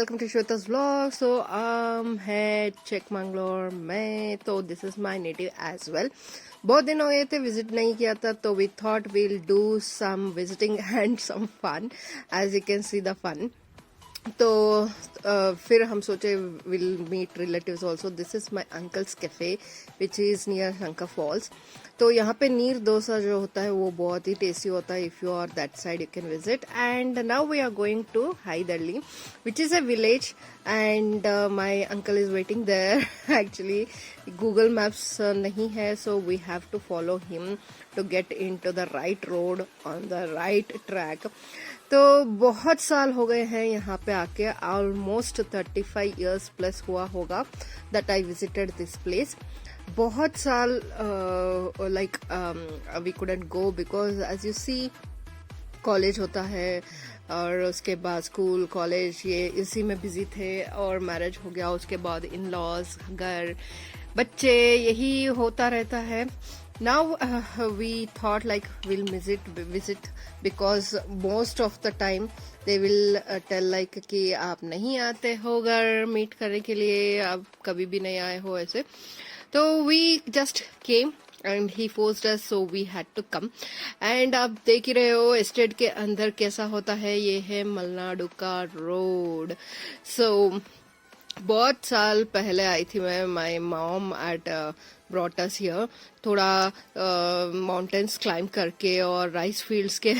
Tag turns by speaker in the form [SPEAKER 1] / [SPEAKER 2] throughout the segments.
[SPEAKER 1] Welcome to Shweta's vlog. So है चिकमंगलोर में, तो this is my native as well. बहुत दिन हो गए थे विजिट नहीं किया था, तो we thought we'll do some visiting and some fun, as you can see the fun. तो फिर हम सोचे will meet relatives also. This is my uncle's cafe which is near Shankar Falls. तो यहाँ पे नीर डोसा जो होता है वो बहुत ही टेस्टी होता है। If you are that side you can visit. And now we are going to Haidarli which is a village, and my uncle is waiting there. Actually Google Maps नहीं है, so we have to follow him to get into the right road on the right track. तो बहुत साल हो गए हैं यहाँ पे आके, ऑलमोस्ट 35 years प्लस हुआ होगा that I visited this place. बहुत साल like we couldn't go because as you see college होता है, और उसके बाद स्कूल कॉलेज ये इसी में बिजी थे, और मैरिज हो गया, उसके बाद इन लॉज, घर, बच्चे, यही होता रहता है। Now we thought like we'll visit because most of the time they will tell like कि आप नहीं आते हो घर मीट करने के लिए, आप कभी भी नहीं आए हो ऐसे। तो we just came and he forced us, so we had to come। and आप देख ही रहे हो एस्टेट के अंदर कैसा होता है। ये है मलनाडु का रोड। so बहुत साल पहले आई थी मैं, my mom at brought us here. थोड़ा माउंटेन्स क्लाइम करके और राइस फील्ड्स के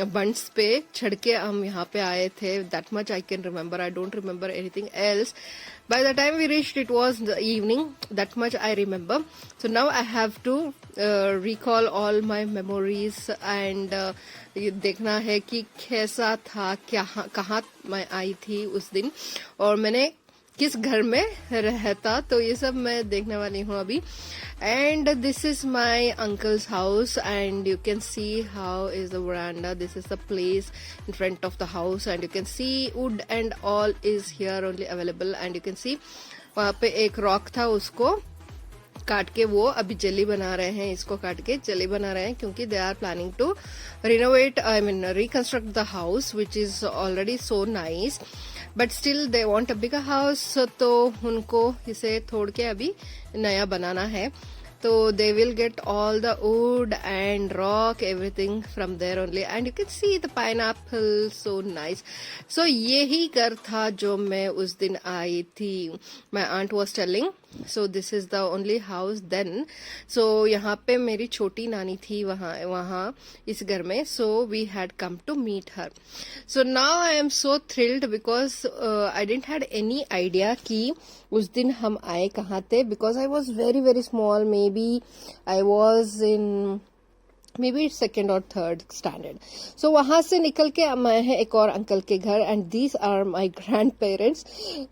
[SPEAKER 1] बंड्स पे चढ़ के हम यहाँ पे आए थे। That much I can remember, I don't remember anything else. By the time we reached, it was the evening. That much I remember. So now I have to recall all my memories and ये देखना है कि कैसा था, क्या कहाँ मैं आई थी उस दिन, और मैंने किस घर में रहता। तो ये सब मैं देखने वाली हूँ अभी। And this is my uncles house, and you can see how is the veranda. This is the place in front of the house, and you can C would and all is here only available. And you can सी वहाँ पे एक rock था, उसको काट के वो अभी जली बना रहे हैं। इसको काट के जली बना रहे हैं क्योंकि they are planning to renovate, I mean reconstruct the house which is already so nice, but still they want a bigger house. तो उनको इसे तोड़ के अभी नया बनाना है। तो they will get all the wood and rock everything from there only, and you can see the pineapple, so nice. So यही घर था जो मैं उस दिन आई थी। My aunt was telling, so this is the only house then. So यहाँ पे मेरी छोटी नानी थी वहाँ इस घर में। So we had come to meet her. So now I am so thrilled because I didn't had any idea कि उस दिन हम आए कहाँ थे, because I was very very small. Maybe I was in maybe second or third standard। so वहां से निकल के मैं है एक और अंकल के घर, and these are my grandparents.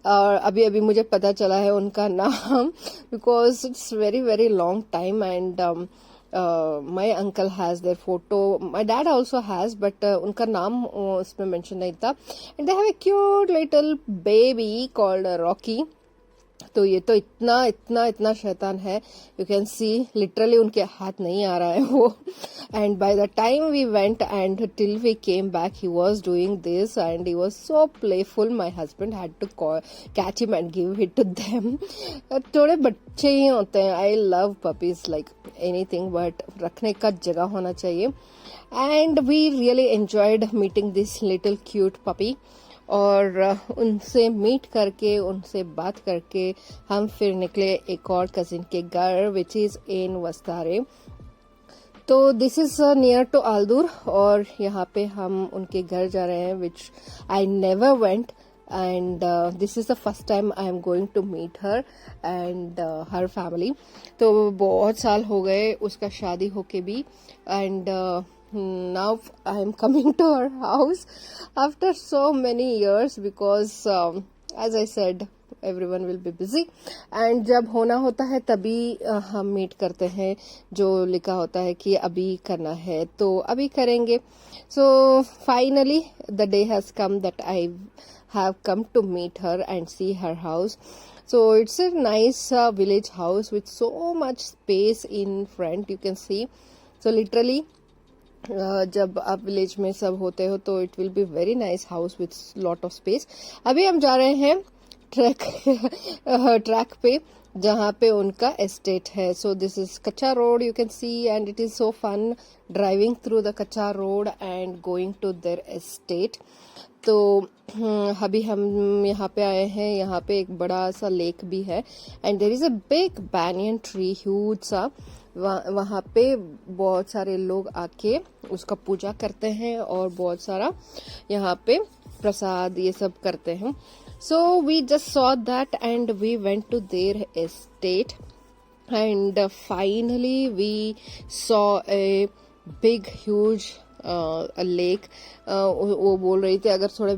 [SPEAKER 1] और अभी अभी मुझे पता चला है उनका नाम, because it's very very long time. And my uncle has their photo, my dad also has, but उनका नाम उसमें मेंशन नहीं था। and they have a cute little baby called Rocky। तो ये तो इतना इतना इतना शैतान है, यू कैन सी लिटरली उनके हाथ नहीं आ रहा है वो। And by the time we went and till we came back he was doing this, and he was so playful. My husband had to catch him and give it to them. थोड़े बच्चे ही होते हैं। I love puppies like anything, but रखने का जगह होना चाहिए। And we really enjoyed meeting this little cute puppy. और उनसे मीट करके, उनसे बात करके हम फिर निकले एक और कजिन के घर विच इज इन वस्तारे। तो this is near to Aldur, और यहाँ पे हम उनके घर जा रहे हैं which I never went. And this is the first time I am going to meet her and her family. तो बहुत साल हो गए उसका शादी होके भी। And now I am coming to her house after so many years because as I said everyone will be busy, and जब होना होता है तभी हम मीट करते हैं। जो लिखा होता है कि अभी करना है तो अभी करेंगे। So finally the day has come that I have come to meet her and see her house. So it's a nice village house with so much space in front, you can see. So literally जब आप village में सब होते हो तो it will be very nice house with lot of space. अभी हम जा रहे हैं ट्रैक ट्रैक पे जहाँ पे उनका एस्टेट है. So this is kachcha road you can see and it is so fun driving through the kachcha road and going to their estate. तो अभी हम यहाँ पे आए हैं. यहाँ पे एक बड़ा सा लेक भी है and there is a big banyan tree huge सा. वहाँ पे बहुत सारे लोग आके उसका पूजा करते हैं और बहुत सारा यहाँ पे प्रसाद ये सब करते हैं. So we just saw that and we went to their estate and finally we saw a big huge lake. वो बोल रही थी अगर थोड़े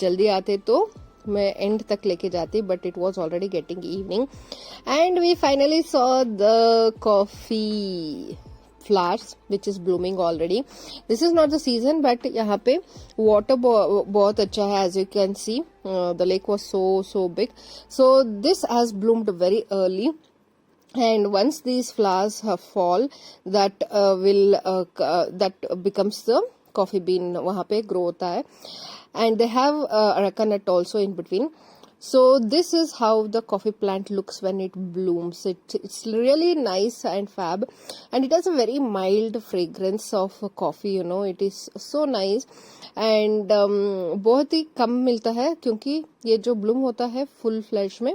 [SPEAKER 1] जल्दी आते तो मैं एंड तक लेके जाती, but it was already getting evening and we finally saw the coffee flowers which is blooming already. This is not the season but यहाँ पे water बहुत अच्छा है. as you can see the lake was so big, so this has bloomed very early and once these flowers fall that that becomes the coffee bean वहाँ पे grow होता है and they have areca nut also in between. So this is how the coffee plant looks when it blooms. It's really nice and fab and it has a very mild fragrance of coffee, you know. It is so nice and बहुत ही कम मिलता है क्योंकि ये जो Bloom होता है full flash में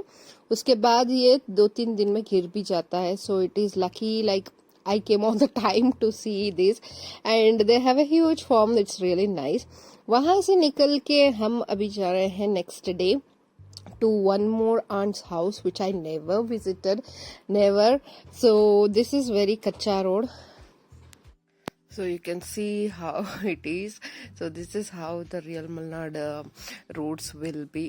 [SPEAKER 1] उसके बाद ये 2-3 दिन में गिर भी जाता है. So it is lucky like I came on the time to see this and they have a huge farm. It's really nice. वहां से निकल के हम अभी जा रहे हैं next day to one more aunt's house which I never visited, never. So this is very kacha road, so you can see how it is. So this is how the real Malnad roads will be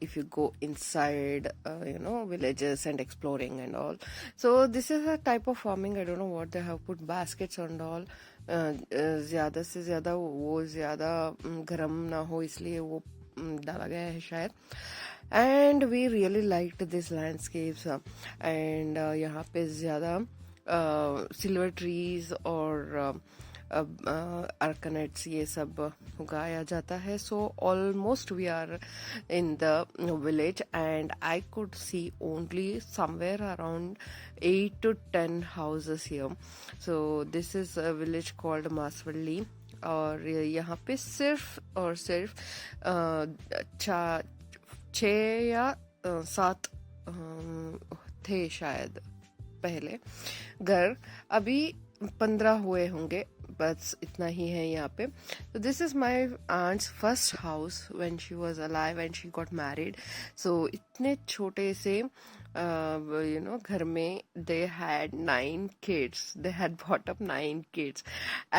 [SPEAKER 1] if you go inside villages and exploring and all. So this is a type of farming. I don't know what they have put baskets and all. ज़्यादा से ज़्यादा वो ज़्यादा गर्म ना हो इसलिए वो डाला गया है शायद. And we really liked this landscapes and यहाँ पे ज़्यादा सिल्वर ट्रीज और अर्कनेट्स ये सब उगाया जाता है. So almost we are in the village and I could see only somewhere around 8 to 10 houses here. So this is a village called मासवल्ली और यहाँ पे सिर्फ और सिर्फ 6 या 7 थे शायद पहले घर. अभी 15 हुए होंगे, बस इतना ही है यहाँ पे. So this is my aunt's first house when she was alive and she got married. So इतने छोटे से घर में they had 9 kids. They had brought up 9 kids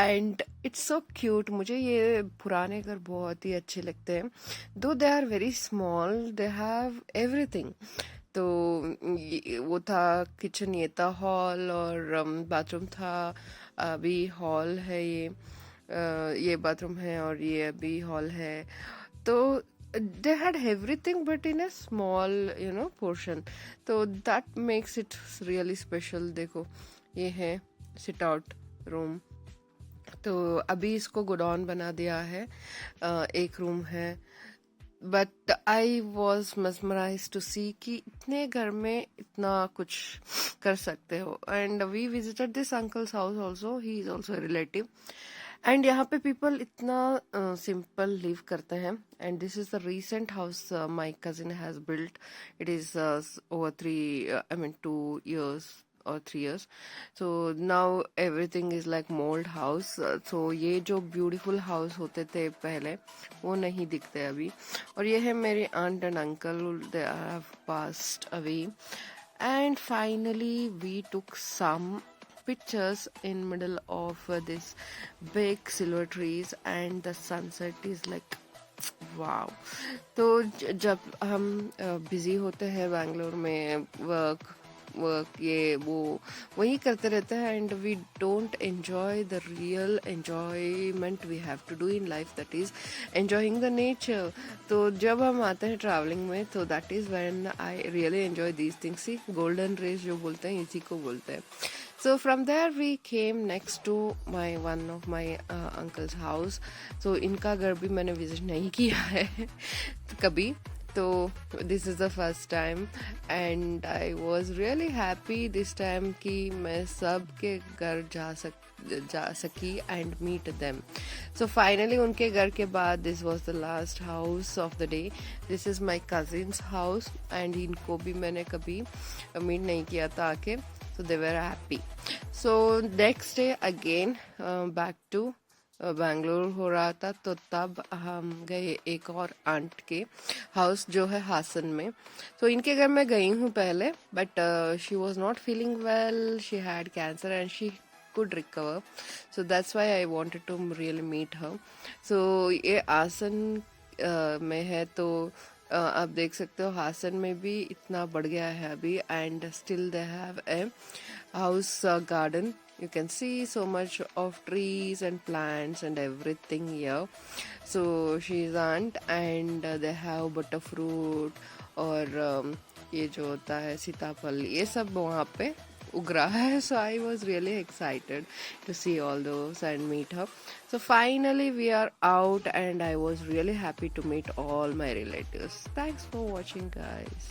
[SPEAKER 1] and it's so cute. मुझे ये पुराने घर बहुत ही अच्छे लगते हैं. Though they are very small, they have everything. तो वो था किचन, ये था हॉल और बाथरूम था. अभी हॉल है, ये बाथरूम है और ये अभी हॉल है. तो they had everything but in a small portion. So that makes it really special. देखो ये है sit out room. तो अभी इसको गोडाउन बना दिया है. एक रूम है but I was mesmerized to see कि इतने घर में इतना कुछ कर सकते हो. And we visited this uncle's house also. He is also relative and यहाँ पे पीपल इतना सिंपल लिव करते हैं. And this is the recent house my cousin has built. It is over 2 years or 3 years. So now everything is like mold house. So ये जो beautiful house होते थे पहले वो नहीं दिखते अभी. और ये है मेरे aunt and uncle. They have passed away. And finally we took some pictures in middle of this big silver trees and the sunset is like wow. तो जब हम बिजी होते हैं बैंगलोर में वर्क ये वो वही करते रहते हैं and we don't enjoy the real enjoyment we have to do in life, that is enjoying the nature. तो जब हम आते हैं ट्रैवलिंग में तो that is when I really enjoy these things. See golden rays जो बोलते हैं इसी को बोलते हैं. So from there we came next to my one of my uncle's house. So इनका घर भी मैंने visit नहीं किया है कभी. तो this is the first time and I was really happy this time कि मैं सबके घर जा सकी and meet them. So finally उनके घर के बाद this was the last house of the day. This is my cousin's house and इनको भी मैंने कभी meet नहीं किया था आके. So they were happy. So next day again back to Bangalore हो रहा था. तो तब हम गए एक और आंट के हाउस जो है हासन में. तो इनके घर मैं गई हूँ पहले but she was not feeling well. She had cancer and she could recover, so that's why I wanted to really meet her. So ये आसन में है तो आप देख सकते हो हासन में भी इतना बढ़ गया है अभी and still they have a house garden. You can see so much of trees and plants and everything here. So she is aunt and they have butterfruit और ये जो होता है सीताफल ये सब वहाँ पे उग रहा है. So I was really excited to see all those and meet her. So finally we are out and I was really happy to meet all my relatives. Thanks for watching guys.